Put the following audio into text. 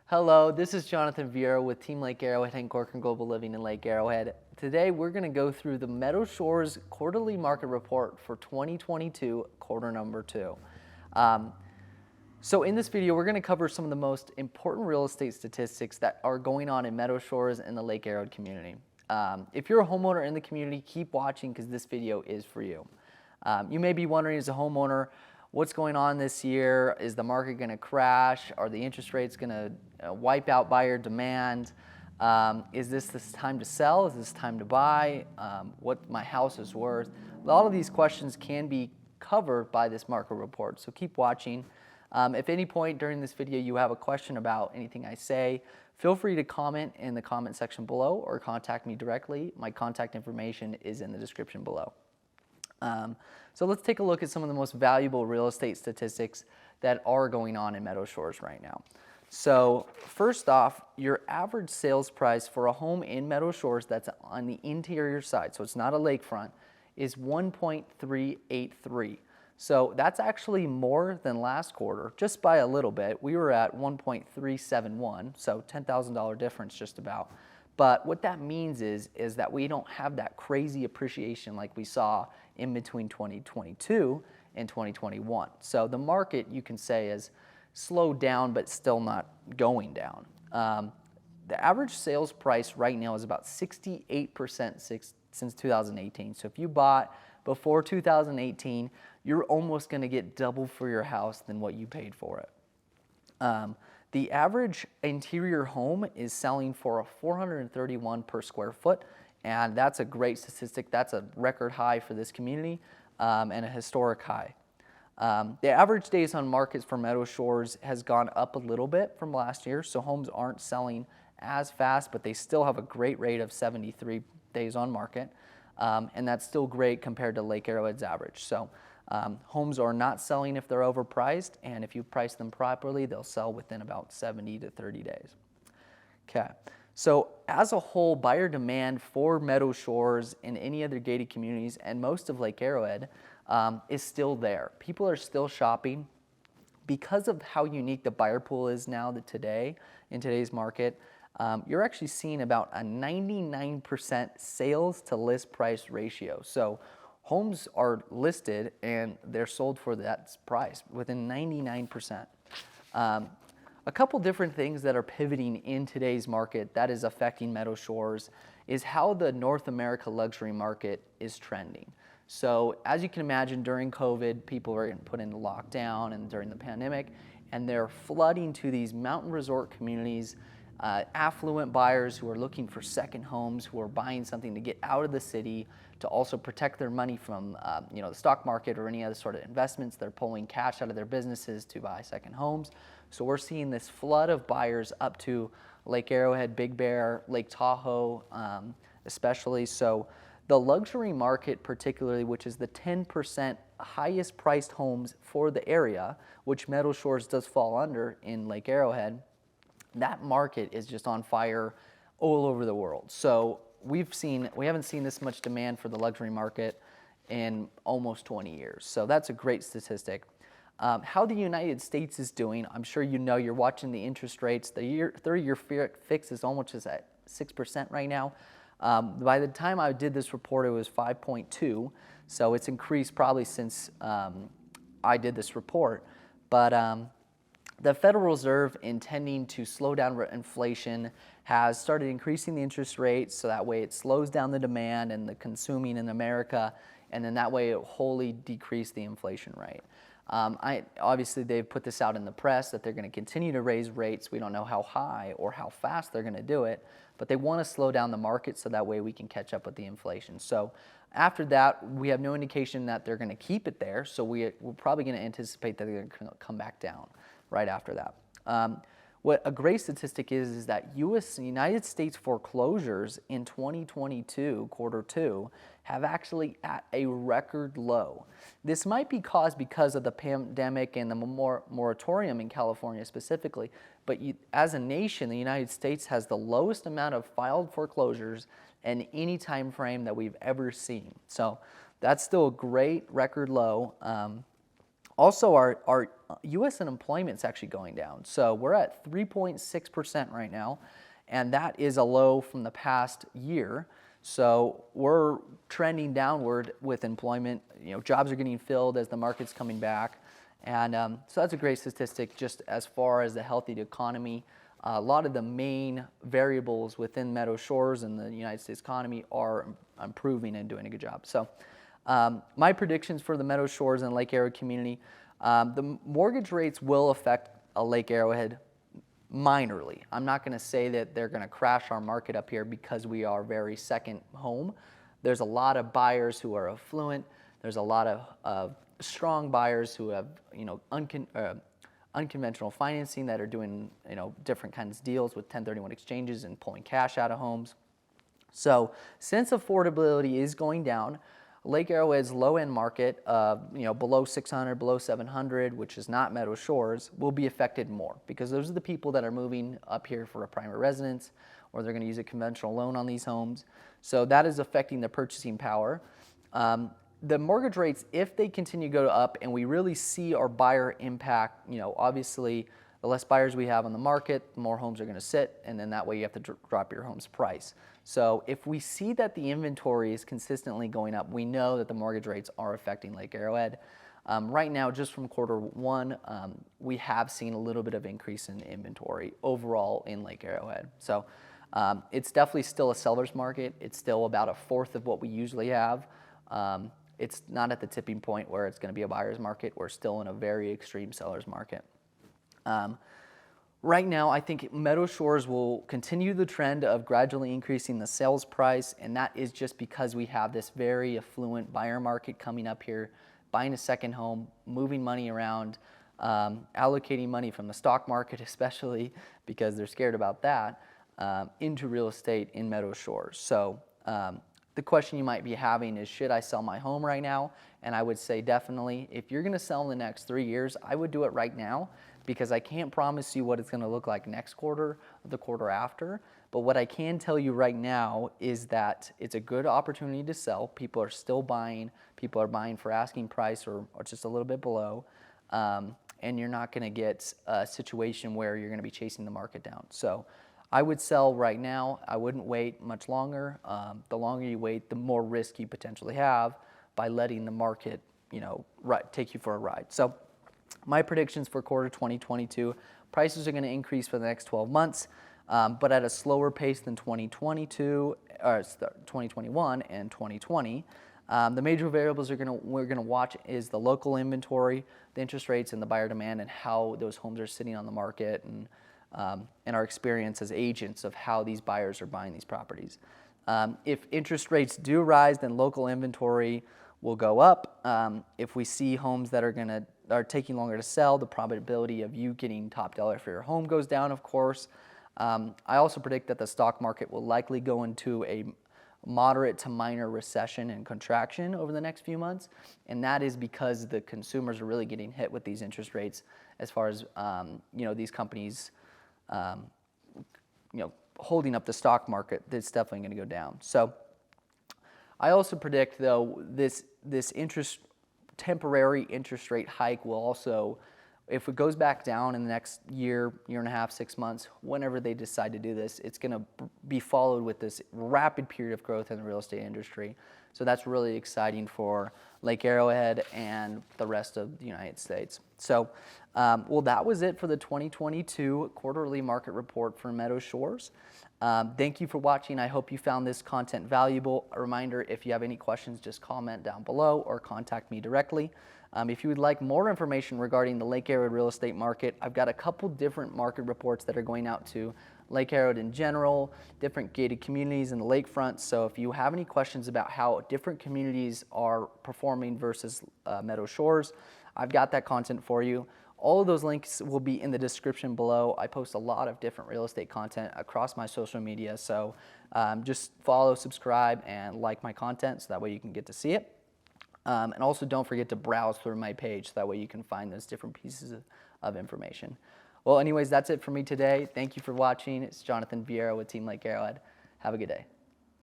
Hello, this is Jonathan Viero with Team Lake Arrowhead and Corcoran Global Living in Lake Arrowhead. Today we're going to go through the Meadow Shores quarterly market report for 2022, quarter number 2. So in this video, we're going to cover some of the most important real estate statistics that are going on in Meadow Shores and the Lake Arrowhead community. If you're a homeowner in the community, keep watching because this video is for you. You may be wondering as a homeowner, what's going on this year? Is the market going to crash? Are the interest rates going to wipe out buyer demand? Is this time to sell? Is this time to buy? What my house is worth? All of these questions can be covered by this market report, so keep watching. If any point during this video you have a question about anything I say, feel free to comment in the comment section below or contact me directly. My contact information is in the description below. So let's take a look at some of the most valuable real estate statistics that are going on in Meadow Shores right now. So first off, your average sales price for a home in Meadow Shores that's on the interior side, so it's not a lakefront, is $1.383. So that's actually more than last quarter, just by a little bit. We were at $1.371, so $10,000 difference just about. But what that means is that we don't have that crazy appreciation like we saw in between 2022 and 2021. So the market, you can say, is slowed down but still not going down. The average sales price right now is about 68% since 2018. So if you bought before 2018, you're almost going to get double for your house than what you paid for it. The average interior home is selling for $431 per square foot, and that's a great statistic. That's a record high for this community and a historic high. The average days on market for Meadow Shores has gone up a little bit from last year, so homes aren't selling as fast, but they still have a great rate of 73 days on market, and that's still great compared to Lake Arrowhead's average. So homes are not selling if they're overpriced, and if you price them properly, they'll sell within about 70 to 30 days. Okay, so as a whole, buyer demand for Meadow Shores and any other gated communities and most of Lake Arrowhead is still there. People are still shopping. Because of how unique the buyer pool is now in today's market, you're actually seeing about a 99% sales to list price ratio. So homes are listed and they're sold for that price within 99%. A couple different things that are pivoting in today's market that is affecting Meadow Shores is how the North America luxury market is trending. So as you can imagine, during COVID, people were put into lockdown and during the pandemic, and they're flooding to these mountain resort communities, affluent buyers who are looking for second homes, who are buying something to get out of the city, to also protect their money from the stock market or any other sort of investments. They're pulling cash out of their businesses to buy second homes. So we're seeing this flood of buyers up to Lake Arrowhead, Big Bear, Lake Tahoe especially. So the luxury market particularly, which is the 10% highest priced homes for the area, which Meadow Shores does fall under in Lake Arrowhead, that market is just on fire all over the world. So we haven't seen this much demand for the luxury market in almost 20 years. So that's a great statistic. How the United States is doing, I'm sure you know, you're watching the interest rates. The 30-year fix is almost at 6% right now. By the time I did this report, it was 5.2. So it's increased probably since I did this report. But the Federal Reserve, intending to slow down inflation, has started increasing the interest rates so that way it slows down the demand and the consuming in America, and then that way it will wholly decrease the inflation rate. Obviously, they've put this out in the press that they're going to continue to raise rates. We don't know how high or how fast they're going to do it, but they want to slow down the market so that way we can catch up with the inflation. So after that, we have no indication that they're going to keep it there, so we're probably going to anticipate that they're going to come back down right after that. What a great statistic is that United States foreclosures in 2022, quarter 2, have actually at a record low. This might be caused because of the pandemic and the moratorium in California specifically, but as a nation, the United States has the lowest amount of filed foreclosures in any time frame that we've ever seen. So that's still a great record low. Also, our U.S. unemployment is actually going down. So we're at 3.6% right now, and that is a low from the past year. So we're trending downward with employment. Jobs are getting filled as the market's coming back. And so that's a great statistic just as far as the healthy economy. A lot of the main variables within Meadow Shores and the United States economy are improving and doing a good job. So my predictions for the Meadow Shores and Lake Arrowhead community, the mortgage rates will affect Lake Arrowhead minorly. I'm not going to say that they're going to crash our market up here because we are very second home. There's a lot of buyers who are affluent. There's a lot of strong buyers who have unconventional financing that are doing different kinds of deals with 1031 exchanges and pulling cash out of homes. So since affordability is going down, Lake Arrowhead's low-end market, below 600, below 700, which is not Meadow Shores, will be affected more because those are the people that are moving up here for a primary residence, or they're going to use a conventional loan on these homes. So that is affecting the purchasing power. The mortgage rates, if they continue to go up and we really see our buyer impact, obviously the less buyers we have on the market, the more homes are going to sit, and then that way you have to drop your home's price. So if we see that the inventory is consistently going up, we know that the mortgage rates are affecting Lake Arrowhead. Right now, just from Q1, we have seen a little bit of increase in inventory overall in Lake Arrowhead. So it's definitely still a seller's market. It's still about a fourth of what we usually have. It's not at the tipping point where it's going to be a buyer's market. We're still in a very extreme seller's market. Right now, I think Meadow Shores will continue the trend of gradually increasing the sales price, and that is just because we have this very affluent buyer market coming up here, buying a second home, moving money around, allocating money from the stock market, especially because they're scared about that, into real estate in Meadow Shores. So the question you might be having is, should I sell my home right now? And I would say definitely. If you're going to sell in the next 3 years, I would do it right now, because I can't promise you what it's going to look like next quarter or the quarter after. But what I can tell you right now is that it's a good opportunity to sell. People are still buying. People are buying for asking price or just a little bit below. And you're not going to get a situation where you're going to be chasing the market down. So I would sell right now. I wouldn't wait much longer. The longer you wait, the more risk you potentially have by letting the market, take you for a ride. So my predictions for quarter 2022, prices are going to increase for the next 12 months, but at a slower pace than 2022, or 2021 and 2020. The major variables we're going to watch is the local inventory, the interest rates, and the buyer demand, and how those homes are sitting on the market, and our experience as agents of how these buyers are buying these properties. If interest rates do rise, then local inventory will go up. If we see homes that are taking longer to sell, the probability of you getting top dollar for your home goes down, of course. I also predict that the stock market will likely go into a moderate to minor recession and contraction over the next few months, and that is because the consumers are really getting hit with these interest rates as far as these companies holding up the stock market. That's definitely going to go down. So I also predict, though, this temporary interest rate hike will also, if it goes back down in the next year and a half, 6 months, whenever they decide to do this, it's going to be followed with this rapid period of growth in the real estate industry. So that's really exciting for Lake Arrowhead and the rest of the United States. So, that was it for the 2022 quarterly market report for Meadow Shores. Thank you for watching. I hope you found this content valuable. A reminder, if you have any questions, just comment down below or contact me directly. If you would like more information regarding the Lake Arrowhead real estate market, I've got a couple different market reports that are going out to Lake Arrowhead in general, different gated communities in the lakefront. So if you have any questions about how different communities are performing versus Meadow Shores, I've got that content for you. All of those links will be in the description below. I post a lot of different real estate content across my social media, so just follow, subscribe, and like my content so that way you can get to see it. And also don't forget to browse through my page so that way you can find those different pieces of information. Well, anyways, that's it for me today. Thank you for watching. It's Jonathan Viero with Team Lake Arrowhead. Have a good day.